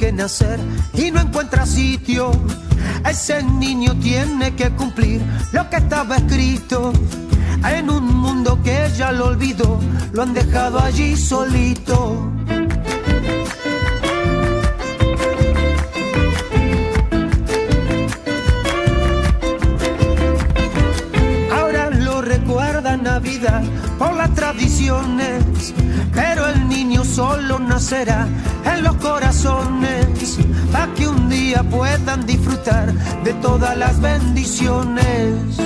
que nacer y no encuentra sitio. Ese niño tiene que cumplir lo que estaba escrito. En un mundo que ya lo olvidó, lo han dejado allí solito. Ahora lo recuerdan Navidad por las tradiciones, pero el niño solo nacerá en los corazones, para que un día puedan disfrutar de todas las bendiciones.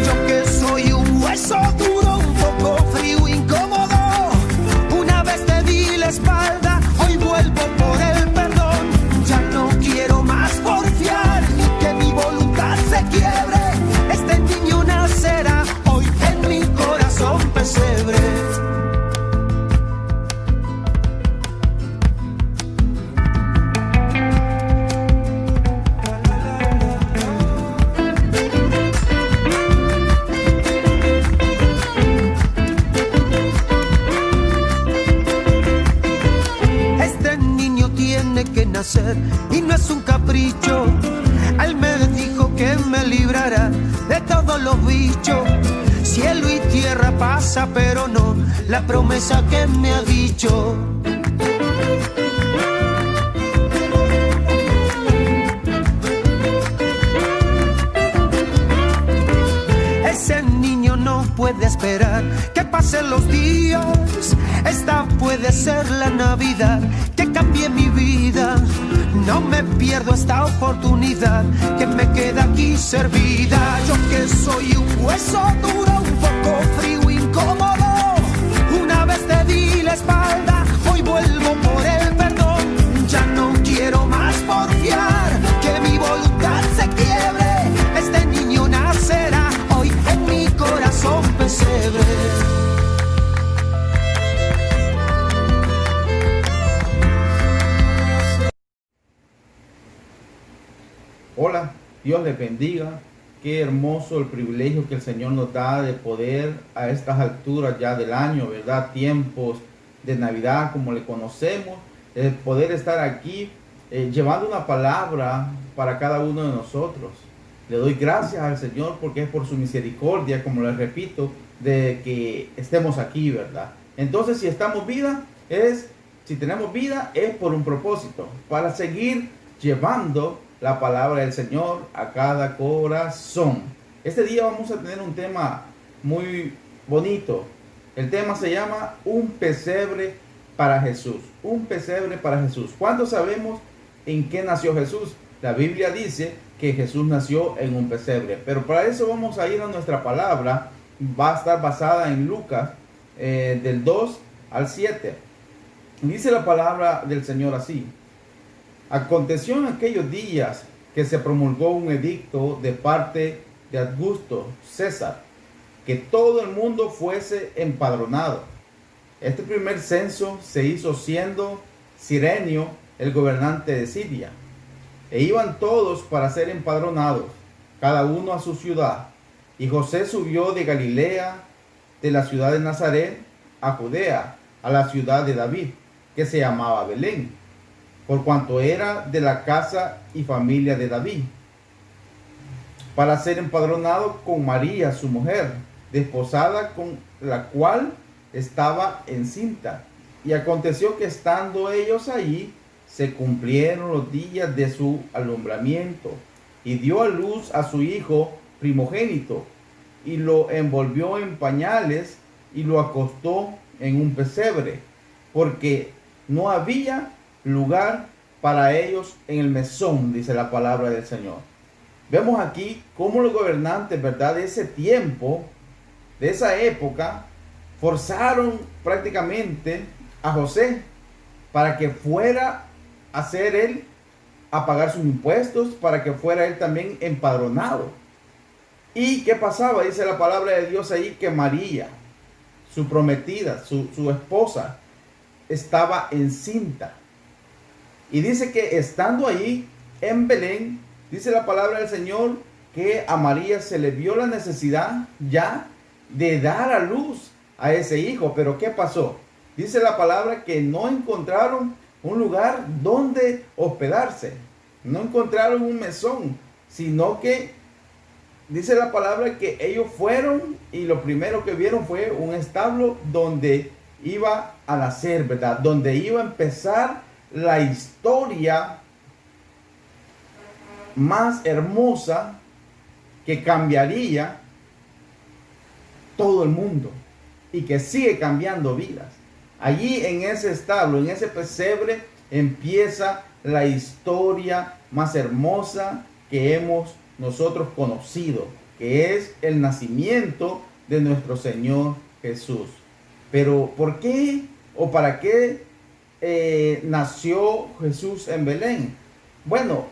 Yo que soy un hueso duro, un poco frío, incómodo, una vez te di la espalda, hoy vuelvo por el perdón. Ya no quiero más porfiar, que mi voluntad se quiebre. Este niño nacerá hoy en mi corazón pesebre. Este niño tiene que nacer y no es un capricho. Él me dijo que me librará de todos los bichos. Cielo y tierra pasa, pero no la promesa que me ha dicho. Ese niño no puede esperar que pasen los días. Esta puede ser la Navidad que cambie mi vida. No me pierdo esta oportunidad que me queda aquí servida. Yo que soy un hueso duro, un poco frío, incómodo, una vez te di la espalda, hoy vuelvo por el perdón. Ya no quiero más porfiar, que mi voluntad se quiebre. Este niño nacerá hoy en mi corazón pesebre. Hola, Dios les bendiga. Qué hermoso el privilegio que el Señor nos da de poder a estas alturas ya del año, ¿verdad? Tiempos de Navidad como le conocemos, poder estar aquí llevando una palabra para cada uno de nosotros. Le doy gracias al Señor porque es por su misericordia, como les repito, de que estemos aquí, ¿verdad? Entonces, si tenemos vida es por un propósito, para seguir llevando la palabra del Señor a cada corazón. Este día vamos a tener un tema muy bonito. El tema se llama Un pesebre para Jesús. Un pesebre para Jesús. ¿Cuándo sabemos en qué nació Jesús? La Biblia dice que Jesús nació en un pesebre. Pero para eso vamos a ir a nuestra palabra. Va a estar basada en Lucas del 2 al 7. Dice la palabra del Señor así. Aconteció en aquellos días que se promulgó un edicto de parte de Augusto César, que todo el mundo fuese empadronado. Este primer censo se hizo siendo Cirenio el gobernante de Siria, e iban todos para ser empadronados, cada uno a su ciudad. Y José subió de Galilea, de la ciudad de Nazaret, a Judea, a la ciudad de David, que se llamaba Belén, por cuanto era de la casa y familia de David, para ser empadronado con María, su mujer, desposada con la cual estaba encinta. Y aconteció que estando ellos allí, se cumplieron los días de su alumbramiento, y dio a luz a su hijo primogénito, y lo envolvió en pañales, y lo acostó en un pesebre, porque no había lugar para ellos en el mesón, dice la palabra del Señor. Vemos aquí cómo los gobernantes, ¿verdad?, de ese tiempo, de esa época, forzaron prácticamente a José para que fuera a hacer él, a pagar sus impuestos, para que fuera él también empadronado. ¿Y qué pasaba? Dice la palabra de Dios ahí que María, su prometida, su esposa, estaba encinta. Y dice que estando allí en Belén, dice la palabra del Señor que a María se le vio la necesidad ya de dar a luz a ese hijo. Pero ¿qué pasó? Dice la palabra que no encontraron un lugar donde hospedarse. No encontraron un mesón, sino que dice la palabra que ellos fueron y lo primero que vieron fue un establo donde iba a nacer, ¿verdad? Donde iba a empezar la historia más hermosa que cambiaría todo el mundo y que sigue cambiando vidas. Allí en ese establo, en ese pesebre, empieza la historia más hermosa que hemos nosotros conocido, que es el nacimiento de nuestro Señor Jesús. Pero ¿por qué o para qué nació Jesús en Belén? Bueno,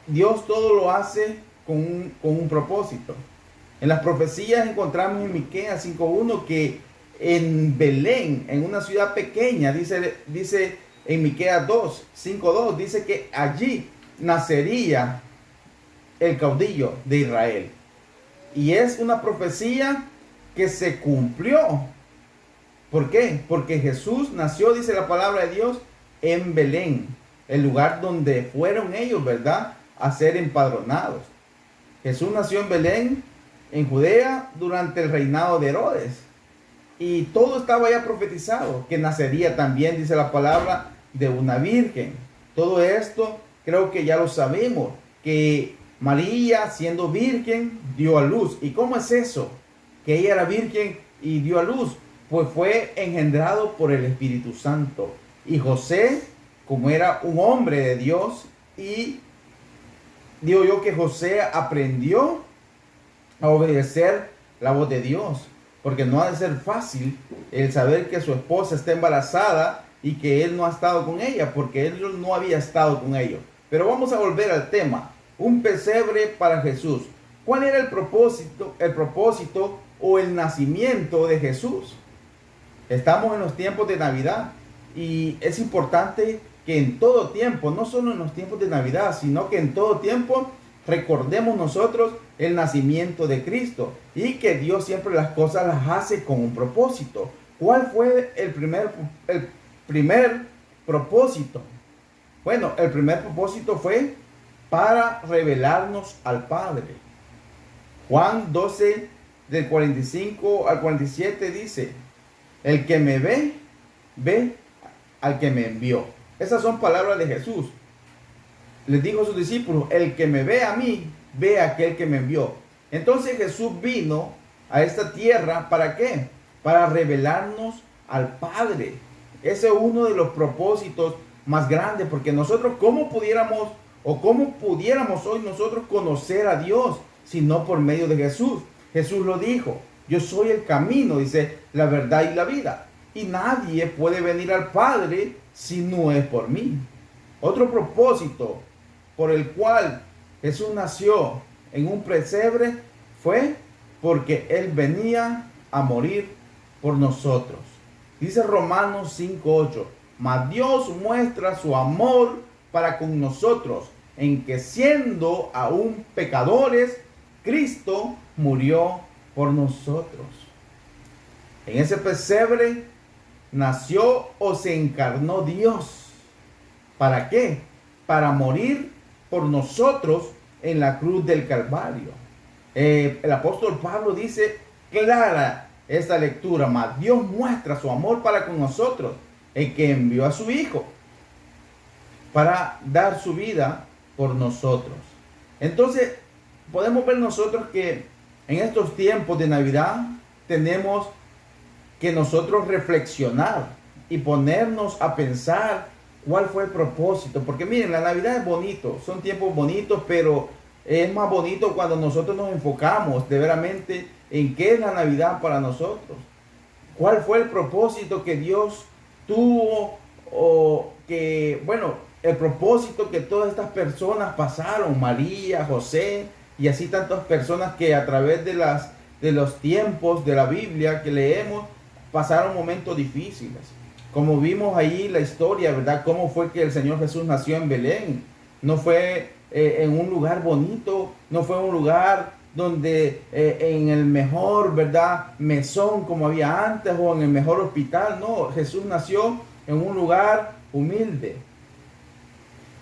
Dios todo lo hace con un propósito. En las profecías encontramos en Miqueas 5:1 que en Belén, en una ciudad pequeña, dice en Miqueas 5:2, dice que allí nacería el caudillo de Israel. Y es una profecía que se cumplió. ¿Por qué? Porque Jesús nació, dice la palabra de Dios, en Belén, el lugar donde fueron ellos, ¿verdad?, a ser empadronados. Jesús nació en Belén, en Judea, durante el reinado de Herodes. Y todo estaba ya profetizado, que nacería también, dice la palabra, de una virgen. Todo esto creo que ya lo sabemos, que María, siendo virgen, dio a luz. ¿Y cómo es eso? Que ella era virgen y dio a luz. Pues fue engendrado por el Espíritu Santo. Y José, como era un hombre de Dios, y digo yo que José aprendió a obedecer la voz de Dios. Porque no ha de ser fácil el saber que su esposa está embarazada y que él no ha estado con ella, porque él no había estado con ellos. Pero vamos a volver al tema. Un pesebre para Jesús. ¿Cuál era el propósito o el nacimiento de Jesús? Estamos en los tiempos de Navidad y es importante que en todo tiempo, no solo en los tiempos de Navidad, sino que en todo tiempo recordemos nosotros el nacimiento de Cristo y que Dios siempre las cosas las hace con un propósito. ¿Cuál fue el primer propósito? Bueno, el primer propósito fue para revelarnos al Padre. Juan 12, del 45 al 47 dice: el que me ve, ve al que me envió. Esas son palabras de Jesús. Les dijo a sus discípulos: el que me ve a mí, ve a aquel que me envió. Entonces Jesús vino a esta tierra, ¿para qué? Para revelarnos al Padre. Ese es uno de los propósitos más grandes, porque nosotros, ¿cómo pudiéramos hoy nosotros conocer a Dios si no por medio de Jesús? Jesús lo dijo: yo soy el camino, dice, la verdad y la vida, y nadie puede venir al Padre si no es por mí. Otro propósito por el cual Jesús nació en un pesebre fue porque Él venía a morir por nosotros. Dice Romanos 5:8: mas Dios muestra su amor para con nosotros, en que siendo aún pecadores, Cristo murió por nosotros. En ese pesebre nació o se encarnó Dios. ¿Para qué? Para morir por nosotros en la cruz del Calvario. El apóstol Pablo dice clara esta lectura: mas Dios muestra su amor para con nosotros, el que envió a su Hijo para dar su vida por nosotros. Entonces podemos ver nosotros que en estos tiempos de Navidad tenemos que nosotros reflexionar y ponernos a pensar cuál fue el propósito. Porque miren, la Navidad es bonito, son tiempos bonitos, pero es más bonito cuando nosotros nos enfocamos de veramente en qué es la Navidad para nosotros. ¿Cuál fue el propósito que Dios tuvo? O que, bueno, el propósito que todas estas personas pasaron, María, José y así tantas personas que a través de los tiempos de la Biblia que leemos pasaron momentos difíciles. Como vimos ahí la historia, ¿verdad? Cómo fue que el Señor Jesús nació en Belén. No fue en un lugar bonito, no fue un lugar donde en el mejor, ¿verdad?, mesón como había antes o en el mejor hospital. No, Jesús nació en un lugar humilde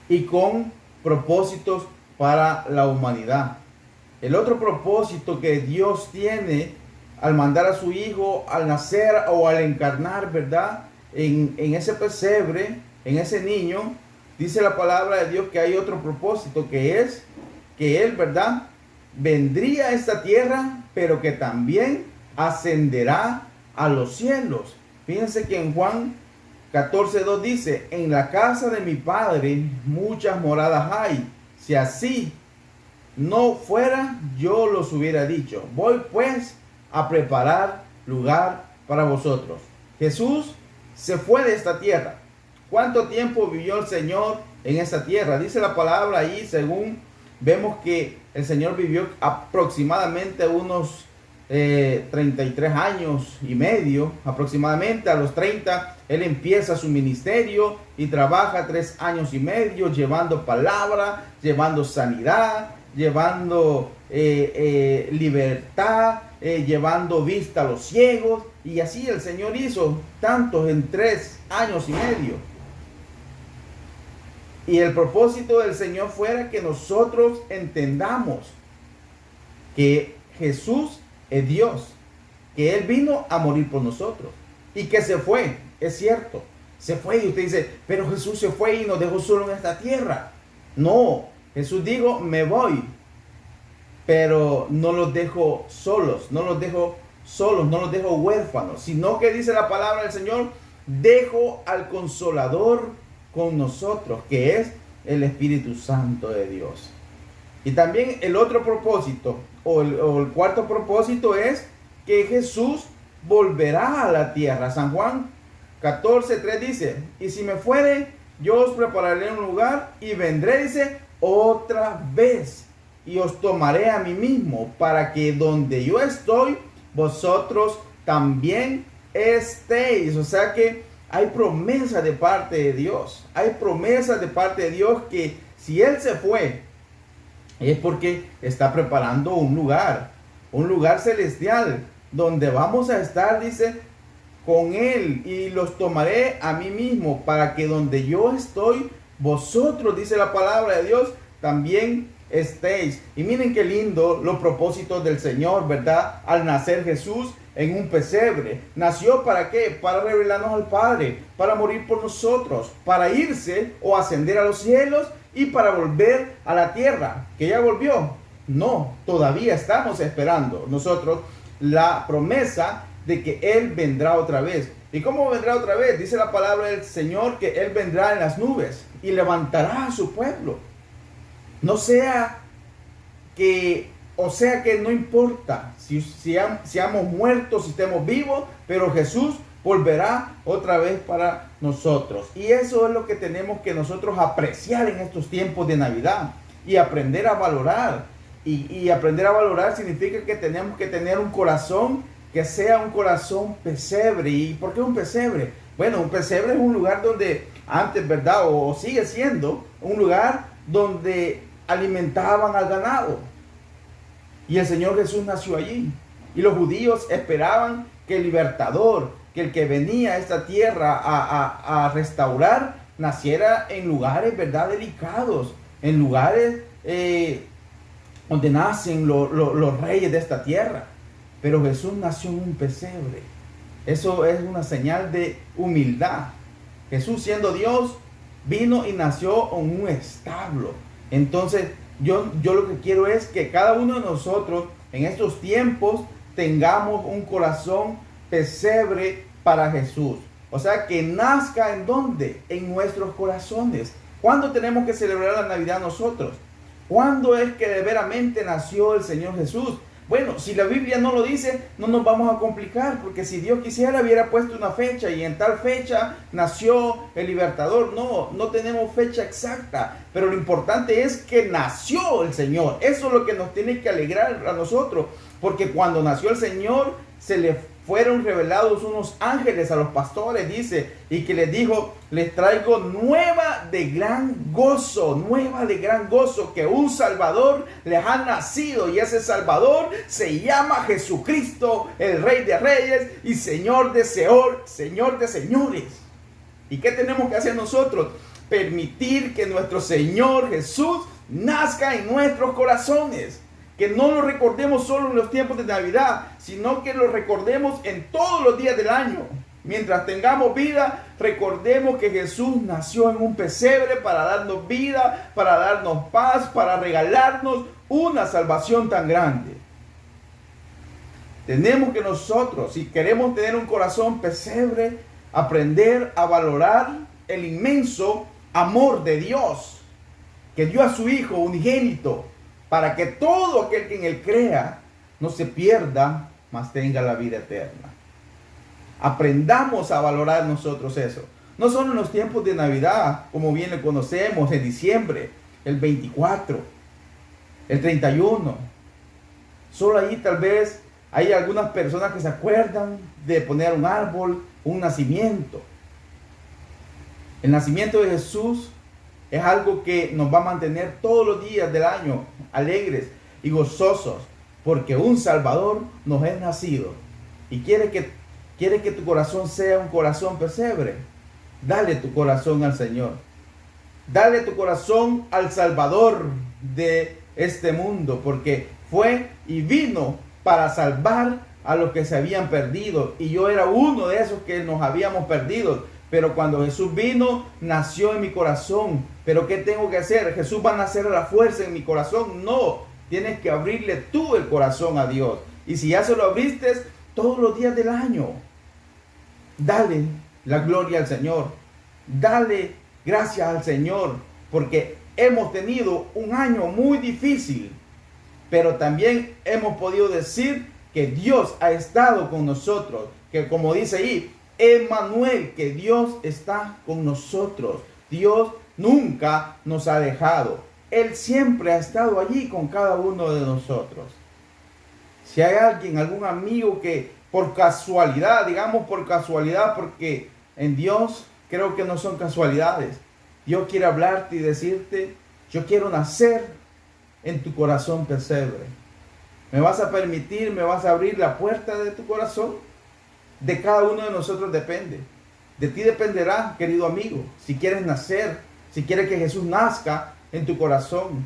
y con propósitos para la humanidad. El otro propósito que Dios tiene al mandar a su Hijo, al nacer o al encarnar, ¿verdad?, en ese pesebre, en ese niño, dice la palabra de Dios que hay otro propósito, que es que Él, ¿verdad?, vendría a esta tierra, pero que también ascenderá a los cielos. Fíjense que en Juan 14:2 dice: en la casa de mi Padre muchas moradas hay. Si así no fuera, yo los hubiera dicho. Voy pues a preparar lugar para vosotros. Jesús se fue de esta tierra. ¿Cuánto tiempo vivió el Señor en esta tierra? Dice la palabra ahí, según vemos que el Señor vivió aproximadamente unos 33 años y medio. Aproximadamente a los 30 Él empieza su ministerio y trabaja 3 años y medio llevando palabra, llevando sanidad, llevando libertad, llevando vista a los ciegos. Y así el Señor hizo tantos en 3 años y medio. Y el propósito del Señor fuera que nosotros entendamos que Jesús es Dios, que Él vino a morir por nosotros y que se fue. Es cierto, se fue, y usted dice, pero Jesús se fue y nos dejó solo en esta tierra. No, Jesús dijo, me voy, pero no los dejo solos, no los dejo huérfanos, sino que dice la palabra del Señor, dejo al Consolador con nosotros, que es el Espíritu Santo de Dios. Y también el otro propósito, o el cuarto propósito, es que Jesús volverá a la tierra. San Juan 14:3 dice, y si me fuere, yo os prepararé un lugar y vendré, dice, otra vez y os tomaré a mí mismo, para que donde yo estoy, vosotros también estéis. O sea que hay promesa de parte de Dios. Hay promesa de parte de Dios que si Él se fue, es porque está preparando un lugar celestial, donde vamos a estar, dice, con Él, y los tomaré a mí mismo, para que donde yo estoy, vosotros, dice la palabra de Dios, también estéis. Y miren qué lindo los propósitos del Señor, ¿verdad? Al nacer Jesús en un pesebre. ¿Nació para qué? Para revelarnos al Padre, para morir por nosotros, para irse o ascender a los cielos y para volver a la tierra. ¿Que ya volvió? No, todavía estamos esperando nosotros la promesa de que Él vendrá otra vez. ¿Y cómo vendrá otra vez? Dice la palabra del Señor que Él vendrá en las nubes y levantará a su pueblo. No sea que no importa si seamos muertos, si estemos vivos, pero Jesús volverá otra vez para nosotros. Y eso es lo que tenemos que nosotros apreciar en estos tiempos de Navidad y aprender a valorar. Y aprender a valorar significa que tenemos que tener un corazón que sea un corazón pesebre. ¿Y por qué un pesebre? Bueno, un pesebre es un lugar donde antes, ¿verdad? O sigue siendo un lugar donde alimentaban al ganado. Y el Señor Jesús nació allí. Y los judíos esperaban que el libertador, que el que venía a esta tierra a restaurar, naciera en lugares, ¿verdad?, delicados, en lugares donde nacen los reyes de esta tierra. Pero Jesús nació en un pesebre. Eso es una señal de humildad. Jesús, siendo Dios, vino y nació en un establo. Entonces, yo lo que quiero es que cada uno de nosotros en estos tiempos tengamos un corazón pesebre para Jesús. O sea, que nazca ¿en dónde? En nuestros corazones. ¿Cuándo tenemos que celebrar la Navidad nosotros? ¿Cuándo es que de veramente nació el Señor Jesús? Bueno, si la Biblia no lo dice, no nos vamos a complicar, porque si Dios quisiera hubiera puesto una fecha y en tal fecha nació el libertador. No tenemos fecha exacta, pero lo importante es que nació el Señor. Eso es lo que nos tiene que alegrar a nosotros, porque cuando nació el Señor se le fueron revelados unos ángeles a los pastores, dice, y que les dijo, les traigo nueva de gran gozo, que un Salvador les ha nacido, y ese Salvador se llama Jesucristo, el Rey de Reyes y Señor de señores. ¿Y qué tenemos que hacer nosotros? Permitir que nuestro Señor Jesús nazca en nuestros corazones. Que no lo recordemos solo en los tiempos de Navidad, sino que lo recordemos en todos los días del año. Mientras tengamos vida, recordemos que Jesús nació en un pesebre para darnos vida, para darnos paz, para regalarnos una salvación tan grande. Tenemos que nosotros, si queremos tener un corazón pesebre, aprender a valorar el inmenso amor de Dios, que dio a su Hijo unigénito, para que todo aquel que en Él crea no se pierda, mas tenga la vida eterna. Aprendamos a valorar nosotros eso. No solo en los tiempos de Navidad, como bien lo conocemos, en diciembre, el 24, el 31. Solo ahí tal vez hay algunas personas que se acuerdan de poner un árbol, un nacimiento. El nacimiento de Jesús es algo que nos va a mantener todos los días del año alegres y gozosos, porque un Salvador nos es nacido y quiere que tu corazón sea un corazón pesebre. Dale tu corazón al Señor. Dale tu corazón al Salvador de este mundo, porque fue y vino para salvar a los que se habían perdido. Y yo era uno de esos que nos habíamos perdido. Pero cuando Jesús vino, nació en mi corazón. ¿Pero qué tengo que hacer? ¿Jesús va a nacer a la fuerza en mi corazón? No, tienes que abrirle tú el corazón a Dios. Y si ya se lo abriste, todos los días del año, dale la gloria al Señor. Dale gracias al Señor, porque hemos tenido un año muy difícil. Pero también hemos podido decir que Dios ha estado con nosotros. Que como dice ahí, Emmanuel, que Dios está con nosotros. Dios nunca nos ha dejado. Él siempre ha estado allí con cada uno de nosotros. Si hay alguien, algún amigo que por casualidad, digamos por casualidad, porque en Dios creo que no son casualidades. Dios quiere hablarte y decirte, yo quiero nacer en tu corazón pesebre. ¿Me vas a permitir, me vas a abrir la puerta de tu corazón? De cada uno de nosotros depende. De ti dependerá, querido amigo, si quieres nacer, si quieres que Jesús nazca en tu corazón.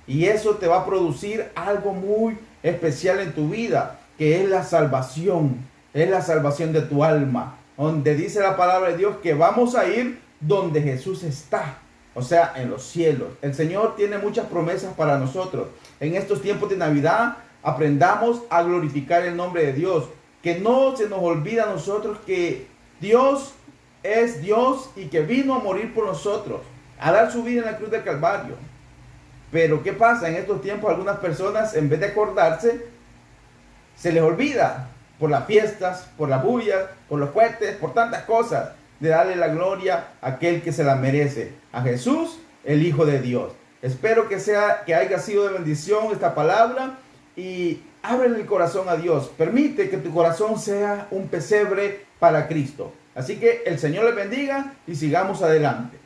Y eso te va a producir algo muy especial en tu vida, que es la salvación de tu alma. Donde dice la palabra de Dios que vamos a ir donde Jesús está, o sea, en los cielos. El Señor tiene muchas promesas para nosotros. En estos tiempos de Navidad, aprendamos a glorificar el nombre de Dios. Que no se nos olvida a nosotros que Dios es Dios y que vino a morir por nosotros, a dar su vida en la cruz del Calvario. Pero ¿qué pasa? En estos tiempos algunas personas, en vez de acordarse, se les olvida por las fiestas, por las bullas, por los cohetes, por tantas cosas, de darle la gloria a aquel que se la merece, a Jesús, el Hijo de Dios. Espero que haya sido de bendición esta palabra y ábrele el corazón a Dios. Permite que tu corazón sea un pesebre para Cristo. Así que el Señor les bendiga y sigamos adelante.